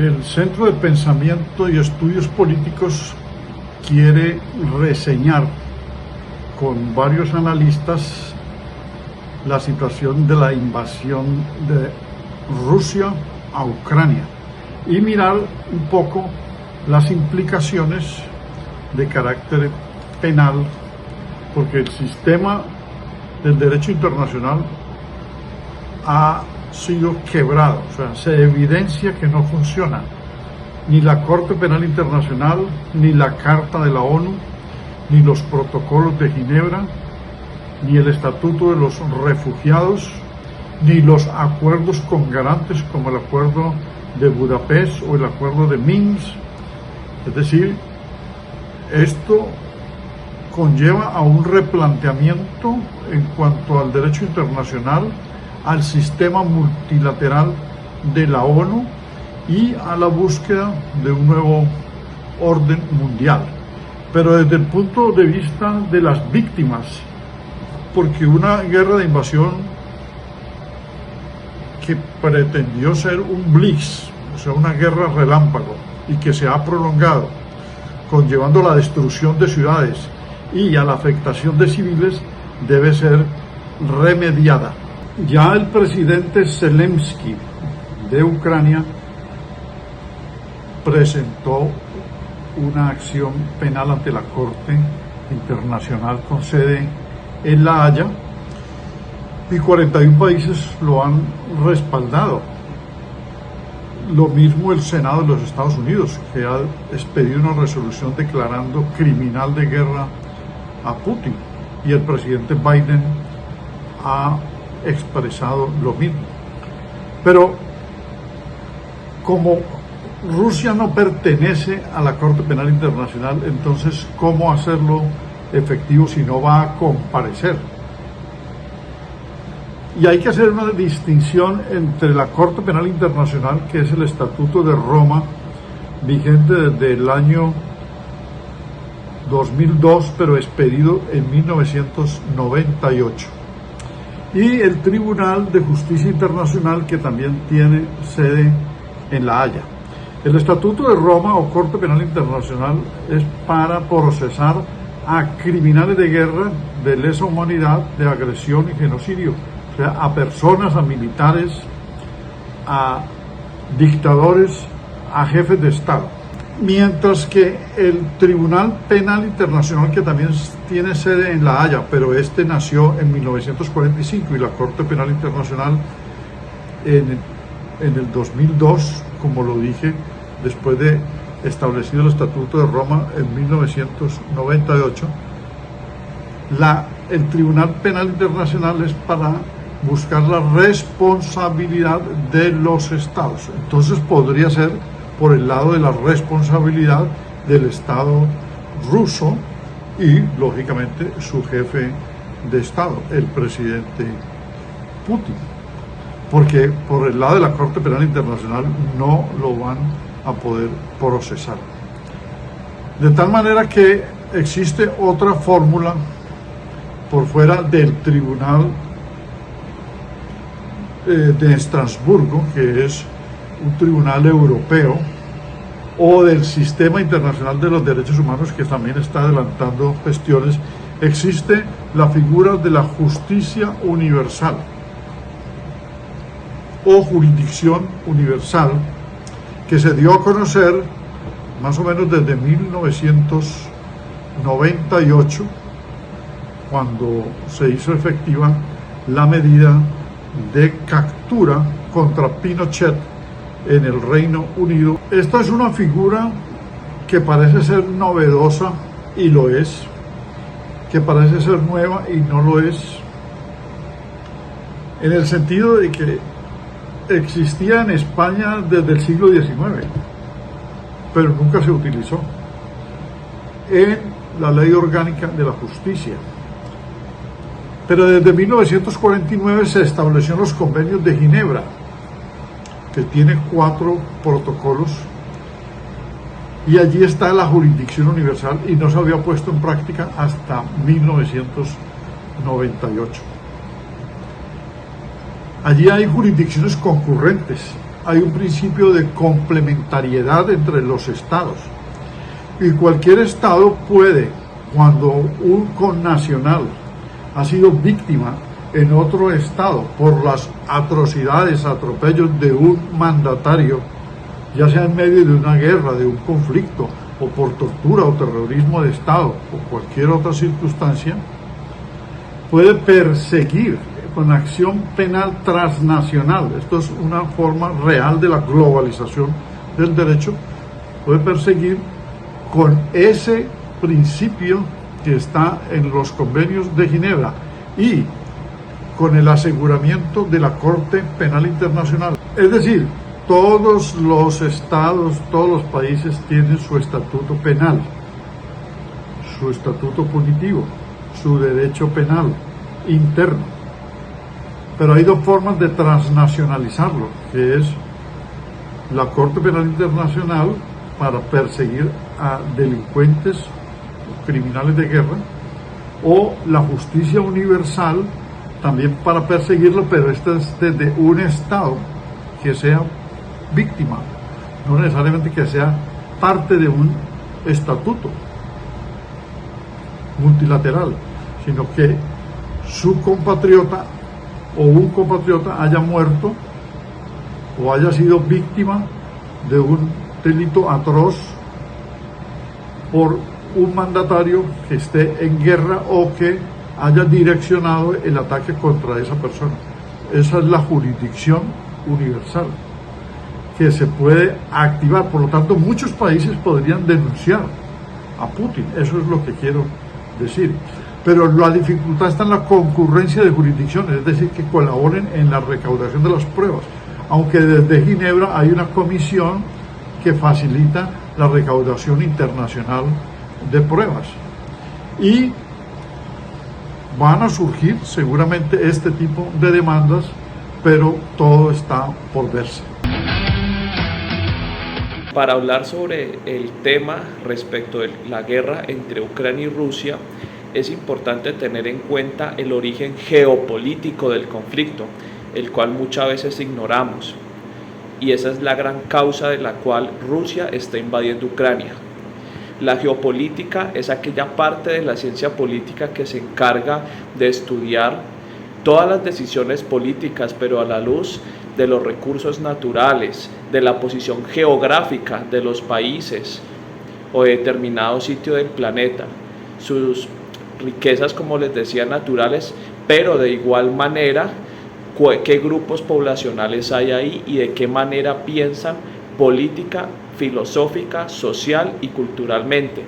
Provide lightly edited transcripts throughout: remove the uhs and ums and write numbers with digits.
El Centro de Pensamiento y Estudios Políticos quiere reseñar con varios analistas la situación de la invasión de Rusia a Ucrania y mirar un poco las implicaciones de carácter penal, porque el sistema del derecho internacional ha sido quebrado, o sea, se evidencia que no funciona ni la Corte Penal Internacional, ni la Carta de la ONU, ni los protocolos de Ginebra, ni el Estatuto de los Refugiados, ni los acuerdos con garantes como el Acuerdo de Budapest o el Acuerdo de Minsk. Es decir, esto conlleva a un replanteamiento en cuanto al derecho internacional, al sistema multilateral de la ONU y a la búsqueda de un nuevo orden mundial. Pero desde el punto de vista de las víctimas, porque una guerra de invasión que pretendió ser un blitz, o sea, una guerra relámpago, y que se ha prolongado, conllevando la destrucción de ciudades y a la afectación de civiles, debe ser remediada. Ya el presidente Zelensky de Ucrania presentó una acción penal ante la Corte Internacional con sede en La Haya y 41 países lo han respaldado. Lo mismo el Senado de los Estados Unidos, que ha expedido una resolución declarando criminal de guerra a Putin, y el presidente Biden ha expresado lo mismo. Pero como Rusia no pertenece a la Corte Penal Internacional, entonces ¿cómo hacerlo efectivo si no va a comparecer? Y hay que hacer una distinción entre la Corte Penal Internacional, que es el Estatuto de Roma, vigente desde el año 2002, pero expedido en 1998. Y el Tribunal de Justicia Internacional, que también tiene sede en La Haya. El Estatuto de Roma o Corte Penal Internacional es para procesar a criminales de guerra, de lesa humanidad, de agresión y genocidio, o sea, a personas, a militares, a dictadores, a jefes de Estado. Mientras que el Tribunal Penal Internacional, que también tiene sede en La Haya, pero este nació en 1945 y la Corte Penal Internacional en el 2002, como lo dije, después de establecido el Estatuto de Roma en 1998, el Tribunal Penal Internacional es para buscar la responsabilidad de los estados. Entonces podría ser por el lado de la responsabilidad del Estado ruso y, lógicamente, su jefe de Estado, el presidente Putin. Porque por el lado de la Corte Penal Internacional no lo van a poder procesar. De tal manera que existe otra fórmula por fuera del Tribunal de Estrasburgo, que es un tribunal europeo, o del Sistema Internacional de los Derechos Humanos, que también está adelantando gestiones. Existe la figura de la justicia universal o jurisdicción universal, que se dio a conocer más o menos desde 1998, cuando se hizo efectiva la medida de captura contra Pinochet en el Reino Unido. Esta es una figura que parece ser novedosa y lo es, que parece ser nueva y no lo es, en el sentido de que existía en España desde el siglo XIX, pero nunca se utilizó en la Ley Orgánica de la Justicia. Pero desde 1949 se establecieron los convenios de Ginebra, que tiene 4 protocolos, y allí está la jurisdicción universal, y no se había puesto en práctica hasta 1998. Allí hay jurisdicciones concurrentes, hay un principio de complementariedad entre los estados. Y cualquier estado puede, cuando un connacional ha sido víctima en otro estado por las atrocidades, atropellos de un mandatario, ya sea en medio de una guerra, de un conflicto, o por tortura o terrorismo de estado, o cualquier otra circunstancia, puede perseguir con acción penal transnacional. Esto es una forma real de la globalización del derecho. Puede perseguir con ese principio que está en los convenios de Ginebra y con el aseguramiento de la Corte Penal Internacional. Es decir, todos los estados, todos los países tienen su estatuto penal, su estatuto punitivo, su derecho penal interno. Pero hay dos formas de transnacionalizarlo, que es la Corte Penal Internacional para perseguir a delincuentes o criminales de guerra, o la justicia universal también para perseguirlo, pero esta es desde un estado que sea víctima, no necesariamente que sea parte de un estatuto multilateral, sino que su compatriota o un compatriota haya muerto o haya sido víctima de un delito atroz por un mandatario que esté en guerra o que haya direccionado el ataque contra esa persona. Esa es la jurisdicción universal que se puede activar. Por lo tanto, muchos países podrían denunciar a Putin. Eso es lo que quiero decir. Pero la dificultad está en la concurrencia de jurisdicciones, es decir, que colaboren en la recaudación de las pruebas. Aunque desde Ginebra hay una comisión que facilita la recaudación internacional de pruebas. Y van a surgir seguramente este tipo de demandas, pero todo está por verse. Para hablar sobre el tema respecto de la guerra entre Ucrania y Rusia, es importante tener en cuenta el origen geopolítico del conflicto, el cual muchas veces ignoramos. Y esa es la gran causa de la cual Rusia está invadiendo Ucrania. La geopolítica es aquella parte de la ciencia política que se encarga de estudiar todas las decisiones políticas, pero a la luz de los recursos naturales, de la posición geográfica de los países o de determinado sitio del planeta, sus riquezas, como les decía, naturales, pero de igual manera qué grupos poblacionales hay ahí y de qué manera piensan política, filosófica, social y culturalmente.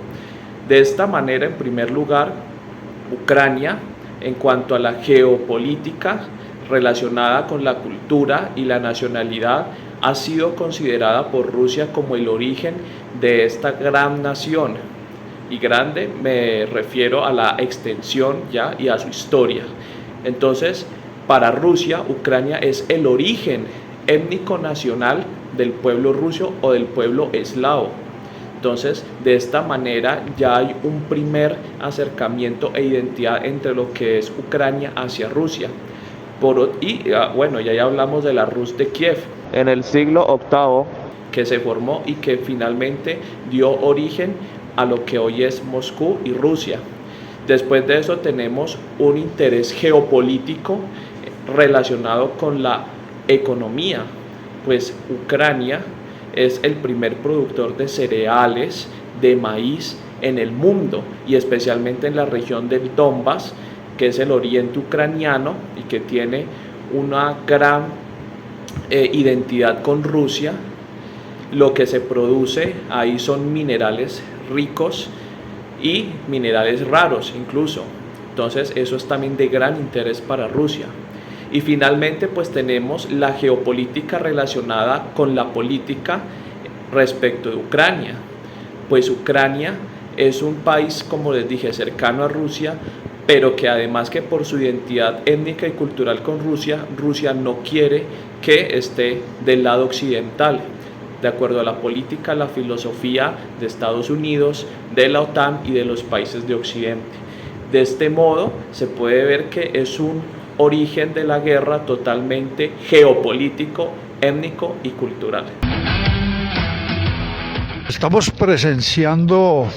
De esta manera, en primer lugar, Ucrania, en cuanto a la geopolítica relacionada con la cultura y la nacionalidad, ha sido considerada por Rusia como el origen de esta gran nación. Y grande me refiero a la extensión ya y a su historia. Entonces, para Rusia, Ucrania es el origen étnico nacional del pueblo ruso o del pueblo eslavo. Entonces, de esta manera ya hay un primer acercamiento e identidad entre lo que es Ucrania hacia Rusia. Bueno, ya hablamos de la Rus de Kiev en el siglo VIII, que se formó y que finalmente dio origen a lo que hoy es Moscú y Rusia. Después de eso tenemos un interés geopolítico relacionado con la economía, pues Ucrania es el primer productor de cereales, de maíz en el mundo y especialmente en la región del Donbass, que es el oriente ucraniano y que tiene una gran identidad con Rusia. Lo que se produce ahí son minerales ricos y minerales raros incluso. Entonces eso es también de gran interés para Rusia. Y finalmente pues tenemos la geopolítica relacionada con la política respecto de Ucrania. Pues Ucrania es un país, como les dije, cercano a Rusia, pero que además que por su identidad étnica y cultural con Rusia, Rusia no quiere que esté del lado occidental, de acuerdo a la política, la filosofía de Estados Unidos, de la OTAN y de los países de Occidente. De este modo se puede ver que es un origen de la guerra totalmente geopolítico étnico y cultural. Estamos presenciando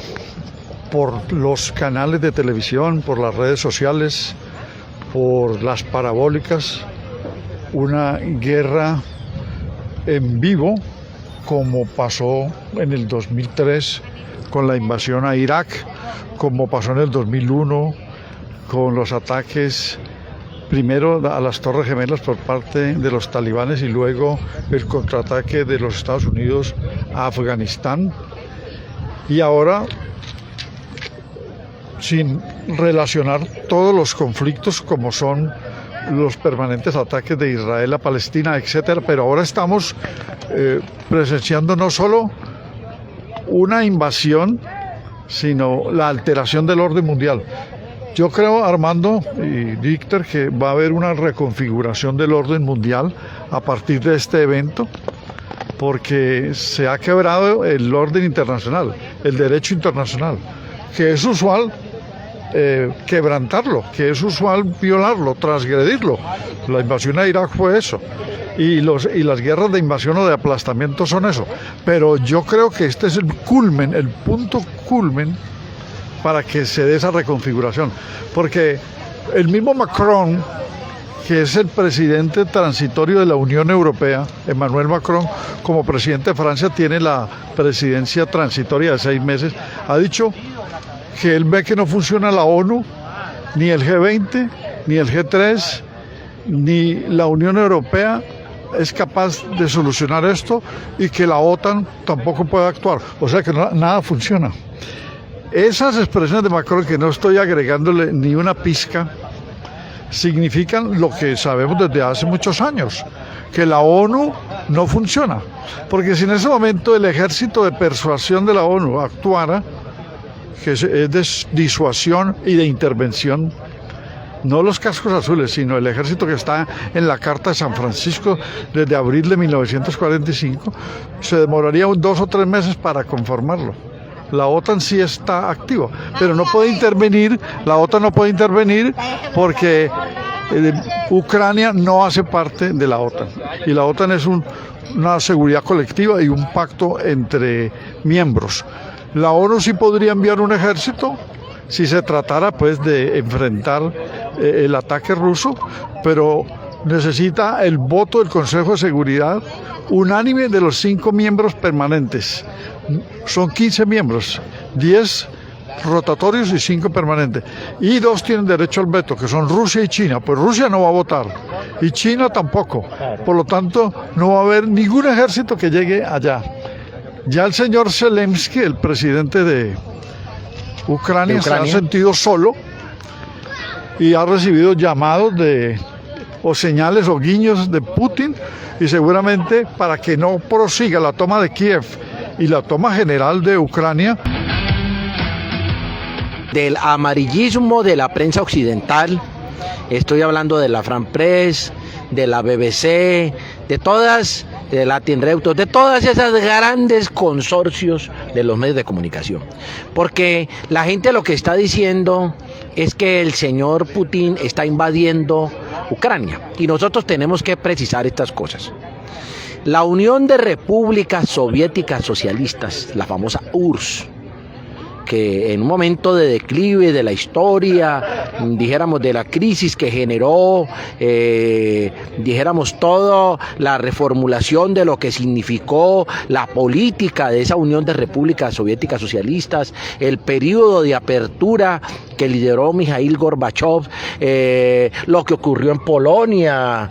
por los canales de televisión, por las redes sociales, por las parabólicas, una guerra en vivo, como pasó en el 2003 con la invasión a Irak, como pasó en el 2001 con los ataques primero a las Torres Gemelas por parte de los talibanes y luego el contraataque de los Estados Unidos a Afganistán. Y ahora, sin relacionar todos los conflictos como son los permanentes ataques de Israel a Palestina, etcétera, pero ahora estamos presenciando no solo una invasión, sino la alteración del orden mundial. Yo creo, Armando y Víctor, que va a haber una reconfiguración del orden mundial a partir de este evento, porque se ha quebrado el orden internacional, el derecho internacional, que es usual quebrantarlo, que es usual violarlo, transgredirlo. La invasión a Irak fue eso, y las guerras de invasión o de aplastamiento son eso. Pero yo creo que este es el culmen, el punto culmen para que se dé esa reconfiguración, porque el mismo Macron, que es el presidente transitorio de la Unión Europea, Emmanuel Macron, como presidente de Francia, tiene la presidencia transitoria de 6 meses, ha dicho que él ve que no funciona la ONU, ni el G20, ni el G3, ni la Unión Europea es capaz de solucionar esto, y que la OTAN tampoco puede actuar, o sea que nada funciona. Esas expresiones de Macron, que no estoy agregándole ni una pizca, significan lo que sabemos desde hace muchos años, que la ONU no funciona, porque si en ese momento el ejército de persuasión de la ONU actuara, que es de disuasión y de intervención, no los cascos azules, sino el ejército que está en la Carta de San Francisco desde abril de 1945, se demoraría 2 o 3 meses para conformarlo. La OTAN sí está activa, pero no puede intervenir, la OTAN no puede intervenir porque Ucrania no hace parte de la OTAN, y la OTAN es una seguridad colectiva y un pacto entre miembros. La ONU sí podría enviar un ejército si se tratara pues de enfrentar el ataque ruso, pero necesita el voto del Consejo de Seguridad unánime de los 5 miembros permanentes. Son 15 miembros, 10 rotatorios y 5 permanentes. Y 2 tienen derecho al veto, que son Rusia y China. Pues Rusia no va a votar, y China tampoco. Por lo tanto, no va a haber ningún ejército que llegue allá. Ya el señor Zelensky, el presidente de Ucrania, se ha sentido solo y ha recibido llamados o señales o guiños de Putin, y seguramente para que no prosiga la toma de Kiev y la toma general de Ucrania. Del amarillismo de la prensa occidental, estoy hablando de la France Press, de la BBC, de todas, de Latin Reuters, de todas esas grandes consorcios de los medios de comunicación. Porque la gente lo que está diciendo es que el señor Putin está invadiendo Ucrania, y nosotros tenemos que precisar estas cosas. La Unión de Repúblicas Soviéticas Socialistas, la famosa URSS, que en un momento de declive de la historia, dijéramos de la crisis que generó, dijéramos toda la reformulación de lo que significó la política de esa Unión de Repúblicas Soviéticas Socialistas, el periodo de apertura que lideró Mikhail Gorbachev, lo que ocurrió en Polonia,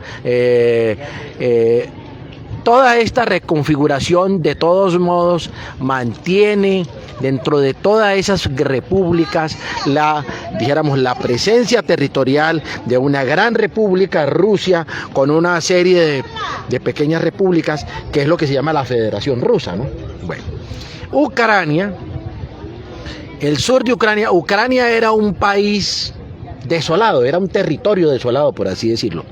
toda esta reconfiguración de todos modos mantiene dentro de todas esas repúblicas la presencia territorial de una gran república, Rusia, con una serie de pequeñas repúblicas, que es lo que se llama la Federación Rusa, ¿no? Bueno, Ucrania, el sur de Ucrania era un país desolado, era un territorio desolado, por así decirlo.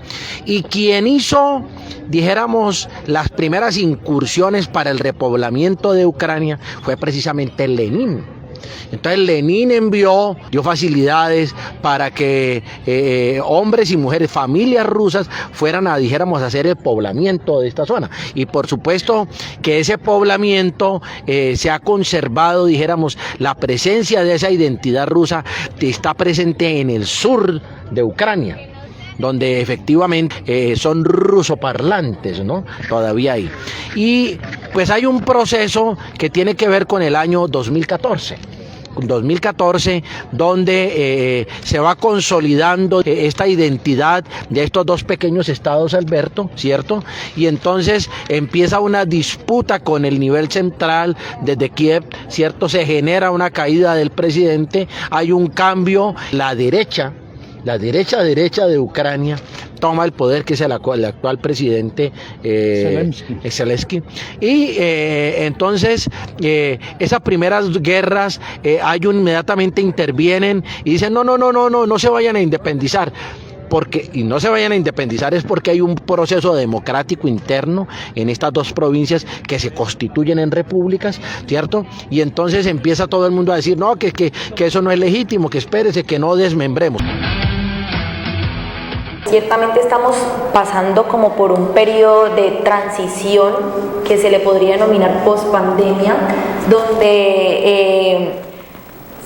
Y quien hizo, dijéramos, las primeras incursiones para el repoblamiento de Ucrania fue precisamente Lenin. Entonces Lenin dio facilidades para que hombres y mujeres, familias rusas, fueran a, dijéramos, a hacer el poblamiento de esta zona. Y por supuesto que ese poblamiento se ha conservado, dijéramos, la presencia de esa identidad rusa está presente en el sur de Ucrania, donde efectivamente son rusoparlantes, ¿no? Todavía hay. Y pues hay un proceso que tiene que ver con el año 2014, donde se va consolidando esta identidad de estos dos pequeños estados, Alberto, ¿cierto? Y entonces empieza una disputa con el nivel central desde Kiev, ¿cierto? Se genera una caída del presidente, hay un cambio, la derecha de Ucrania toma el poder, que es el actual presidente Zelensky. Y entonces esas primeras guerras inmediatamente intervienen y dicen no se vayan a independizar. Y no se vayan a independizar es porque hay un proceso democrático interno en estas dos provincias que se constituyen en repúblicas, ¿cierto? Y entonces empieza todo el mundo a decir no, que eso no es legítimo, que espérese, que no desmembremos. Ciertamente estamos pasando como por un periodo de transición que se le podría denominar post-pandemia, donde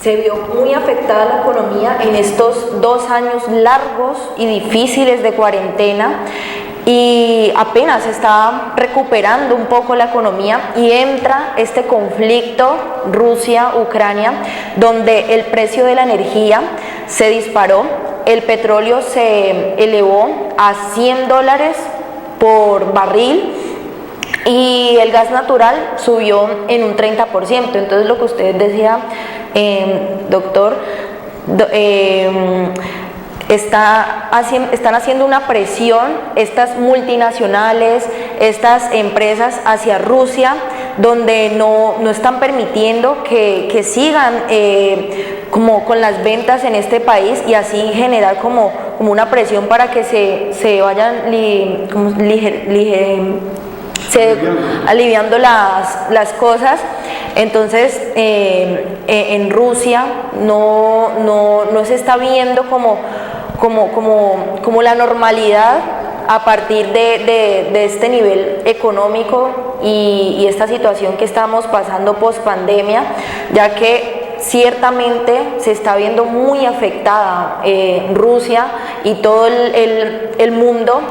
se vio muy afectada la economía en estos 2 años largos y difíciles de cuarentena, y apenas se está recuperando un poco la economía y entra este conflicto Rusia-Ucrania, donde el precio de la energía se disparó, el petróleo se elevó a $100 por barril y el gas natural subió en un 30%. Entonces lo que usted decía, doctor, están haciendo una presión estas multinacionales, estas empresas hacia Rusia, donde no están permitiendo que sigan como con las ventas en este país, y así generar como una presión para que se vayan aliviando las cosas. Entonces en Rusia no se está viendo como la normalidad a partir de este nivel económico y esta situación que estamos pasando post pandemia, ya que ciertamente se está viendo muy afectada Rusia y todo el mundo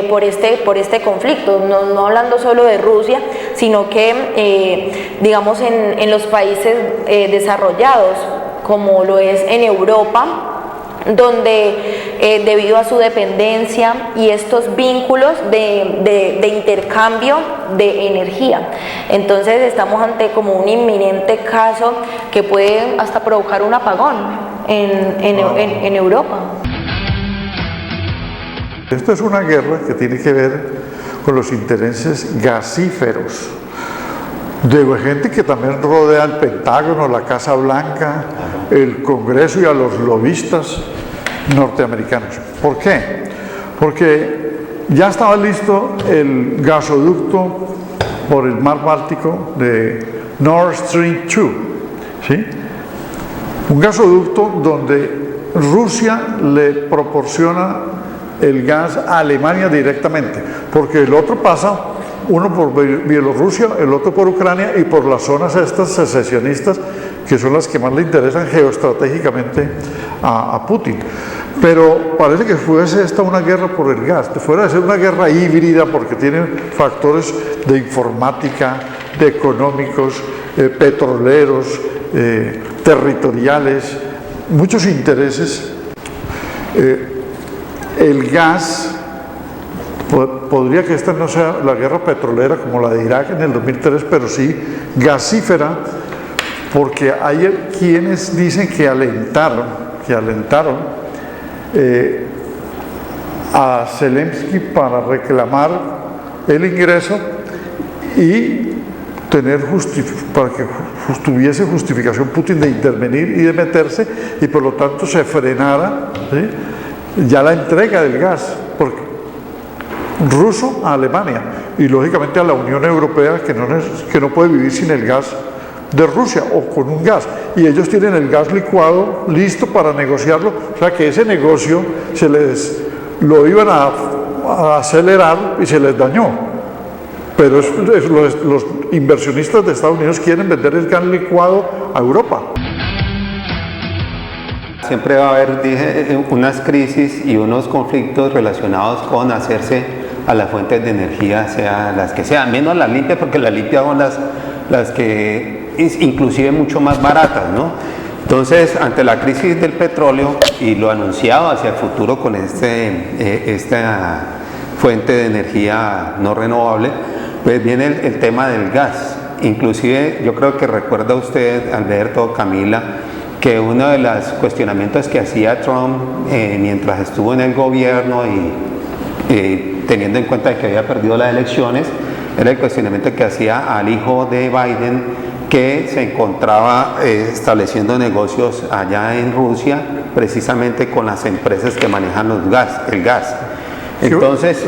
por este conflicto, no hablando solo de Rusia, sino que digamos en los países desarrollados, como lo es en Europa, donde debido a su dependencia y estos vínculos de intercambio de energía, entonces estamos ante como un inminente caso que puede hasta provocar un apagón en Europa. Esto es una guerra que tiene que ver con los intereses gasíferos de gente que también rodea el Pentágono, la Casa Blanca, el Congreso y a los lobistas norteamericanos. ¿Por qué? Porque ya estaba listo el gasoducto por el mar Báltico de Nord Stream 2, ¿sí? Un gasoducto donde Rusia le proporciona el gas a Alemania directamente, porque el otro pasa, uno por Bielorrusia, el otro por Ucrania y por las zonas estas secesionistas, que son las que más le interesan geoestratégicamente a Putin. Pero parece que fuese esta una guerra por el gas, fuera de ser una guerra híbrida, porque tiene factores de informática, de económicos, petroleros, territoriales, muchos intereses. El gas, podría que esta no sea la guerra petrolera como la de Irak en el 2003, pero sí gasífera, porque hay quienes dicen que alentaron a Zelensky para reclamar el ingreso y para que tuviese justificación Putin de intervenir y de meterse, y por lo tanto se frenara, ¿sí?, ya la entrega del gas ruso a Alemania y lógicamente a la Unión Europea, que no puede vivir sin el gas de Rusia o con un gas, y ellos tienen el gas licuado listo para negociarlo, o sea que ese negocio lo iban a acelerar y se les dañó. Pero los inversionistas de Estados Unidos quieren vender el gas licuado a Europa. Siempre va a haber, unas crisis y unos conflictos relacionados con hacerse a las fuentes de energía, sea las que sean, menos las limpias, porque las limpias son las que inclusive mucho más baratas, ¿no? Entonces, ante la crisis del petróleo y lo anunciado hacia el futuro con esta fuente de energía no renovable, pues viene el tema del gas. Inclusive, yo creo que recuerda usted, Alberto, Camila, que uno de los cuestionamientos que hacía Trump mientras estuvo en el gobierno y teniendo en cuenta que había perdido las elecciones, era el cuestionamiento que hacía al hijo de Biden, que se encontraba estableciendo negocios allá en Rusia, precisamente con las empresas que manejan el gas. Entonces,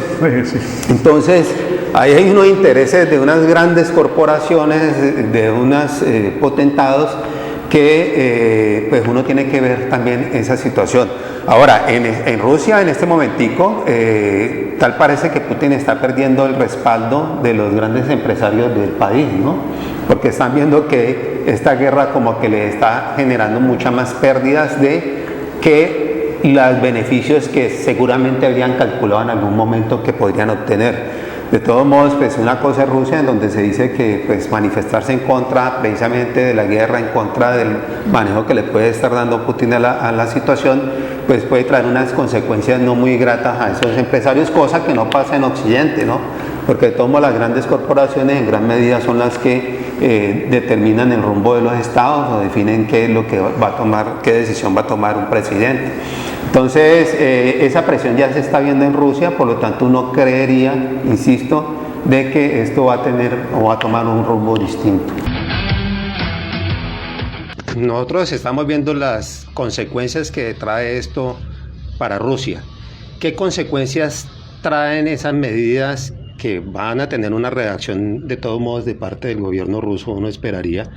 ahí hay unos intereses de unas grandes corporaciones, de unos potentados, que pues uno tiene que ver también esa situación. Ahora, en Rusia en este momentico, tal parece que Putin está perdiendo el respaldo de los grandes empresarios del país, ¿no? Porque están viendo que esta guerra como que le está generando muchas más pérdidas de que los beneficios que seguramente habrían calculado en algún momento que podrían obtener. De todos modos, pues una cosa es Rusia, en donde se dice que pues manifestarse en contra precisamente de la guerra, en contra del manejo que le puede estar dando Putin a la situación, pues puede traer unas consecuencias no muy gratas a esos empresarios, cosa que no pasa en Occidente, ¿no? Porque de todos modos las grandes corporaciones en gran medida son las que determinan el rumbo de los estados o definen qué es lo que va a tomar, qué decisión va a tomar un presidente. Entonces, esa presión ya se está viendo en Rusia, por lo tanto uno creería, insisto, de que esto va a tener o va a tomar un rumbo distinto. Nosotros estamos viendo las consecuencias que trae esto para Rusia. ¿Qué consecuencias traen esas medidas que van a tener una reacción de todos modos de parte del gobierno ruso, uno esperaría,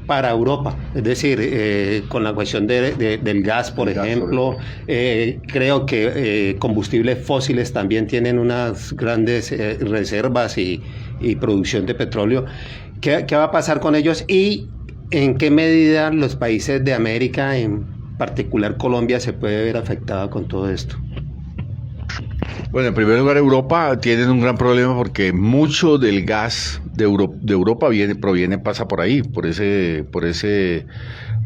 para Europa? Es decir, con la cuestión del gas, por ejemplo, creo que combustibles fósiles también tienen unas grandes reservas y producción de petróleo. ¿Qué va a pasar con ellos y en qué medida los países de América, en particular Colombia, se puede ver afectada con todo esto? Bueno, en primer lugar, Europa tiene un gran problema porque mucho del gas de Europa pasa por ahí, por ese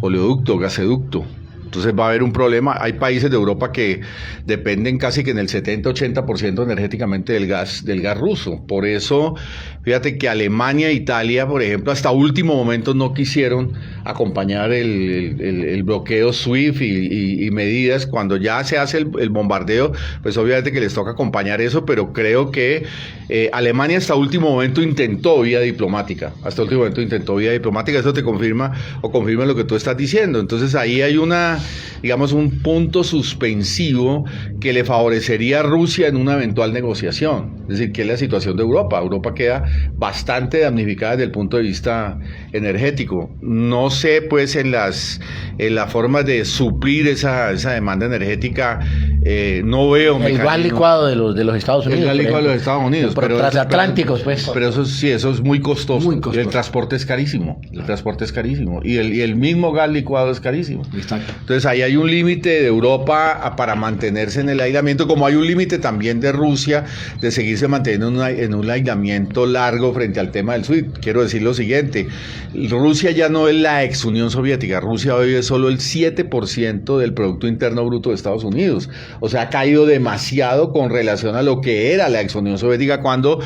oleoducto, gasoducto. Entonces va a haber un problema. Hay países de Europa que dependen casi que en el 70-80% energéticamente del gas ruso. Por eso, fíjate que Alemania e Italia, por ejemplo, hasta último momento no quisieron acompañar el bloqueo SWIFT y medidas. Cuando ya se hace el bombardeo, pues obviamente que les toca acompañar eso, pero creo que Alemania hasta último momento intentó vía diplomática. Eso te confirma lo que tú estás diciendo. Entonces ahí hay un punto suspensivo que le favorecería a Rusia en una eventual negociación. Es decir, que es la situación de Europa. Europa queda bastante damnificada desde el punto de vista energético. No sé, pues, en las formas de suplir esa demanda energética, no veo el gas licuado de los Estados Unidos. El gas licuado de los Estados Unidos. Pero transatlánticos, pues. Pero eso sí, eso es muy costoso. El transporte es carísimo. Y el mismo gas licuado es carísimo. Exacto. Entonces ahí hay un límite de Europa para mantenerse en el aislamiento, como hay un límite también de Rusia de seguirse manteniendo en un aislamiento largo frente al tema del SWIFT. Quiero decir lo siguiente: Rusia ya no es la ex Unión Soviética. Rusia hoy es solo el 7% del Producto Interno Bruto de Estados Unidos. O sea, ha caído demasiado con relación a lo que era la ex Unión Soviética cuando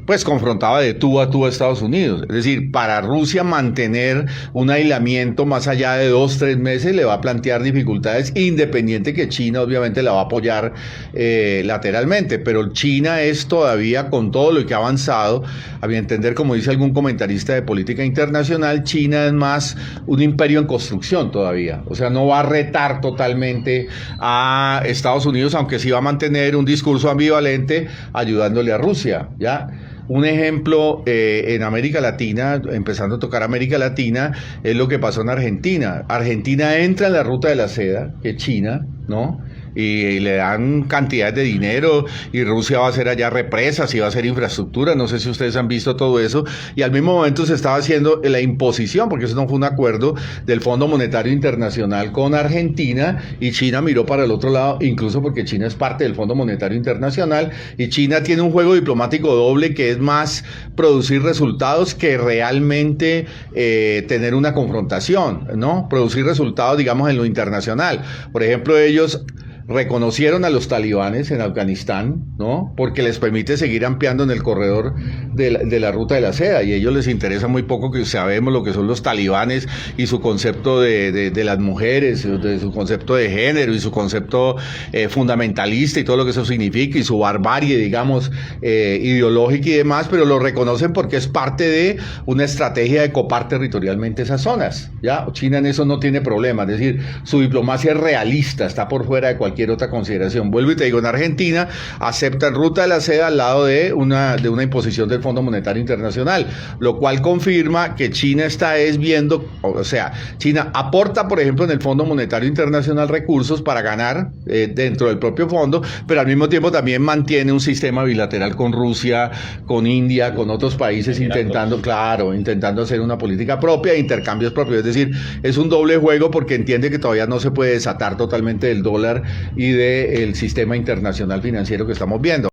pues confrontaba de tú a tú a Estados Unidos. Es decir, para Rusia mantener un aislamiento más allá de 2-3 meses le va a plantear dificultades, independiente que China obviamente la va a apoyar lateralmente, pero China es todavía, con todo lo que ha avanzado, a mi entender, como dice algún comentarista de política internacional, China es más un imperio en construcción todavía. O sea, no va a retar totalmente a Estados Unidos, aunque sí va a mantener un discurso ambivalente ayudándole a Rusia, ¿ya? Un ejemplo en América Latina, empezando a tocar América Latina, es lo que pasó en Argentina. Argentina entra en la ruta de la seda, que es China, ¿no? Y le dan cantidades de dinero, y Rusia va a hacer allá represas y va a hacer infraestructura, no sé si ustedes han visto todo eso, y al mismo momento se estaba haciendo la imposición, porque eso no fue un acuerdo del Fondo Monetario Internacional con Argentina, y China miró para el otro lado, incluso porque China es parte del Fondo Monetario Internacional, y China tiene un juego diplomático doble que es más producir resultados que realmente tener una confrontación, ¿no? Producir resultados, digamos, en lo internacional. Por ejemplo, ellos reconocieron a los talibanes en Afganistán, ¿no? Porque les permite seguir ampliando en el corredor de la ruta de la seda, y a ellos les interesa muy poco que sabemos lo que son los talibanes y su concepto de las mujeres, de su concepto de género y su concepto fundamentalista y todo lo que eso significa, y su barbarie, digamos, ideológica y demás, pero lo reconocen porque es parte de una estrategia de copar territorialmente esas zonas, ¿ya? China en eso no tiene problema, es decir, su diplomacia es realista, está por fuera de cualquier otra consideración. Vuelvo y te digo, en Argentina aceptan ruta de la seda al lado de una imposición del Fondo Monetario Internacional, lo cual confirma que China está viendo, o sea, China aporta, por ejemplo, en el Fondo Monetario Internacional recursos para ganar dentro del propio fondo, pero al mismo tiempo también mantiene un sistema bilateral con Rusia, con India, con otros países, intentando hacer una política propia, intercambios propios, es decir, es un doble juego porque entiende que todavía no se puede desatar totalmente del dólar y del sistema internacional financiero que estamos viendo.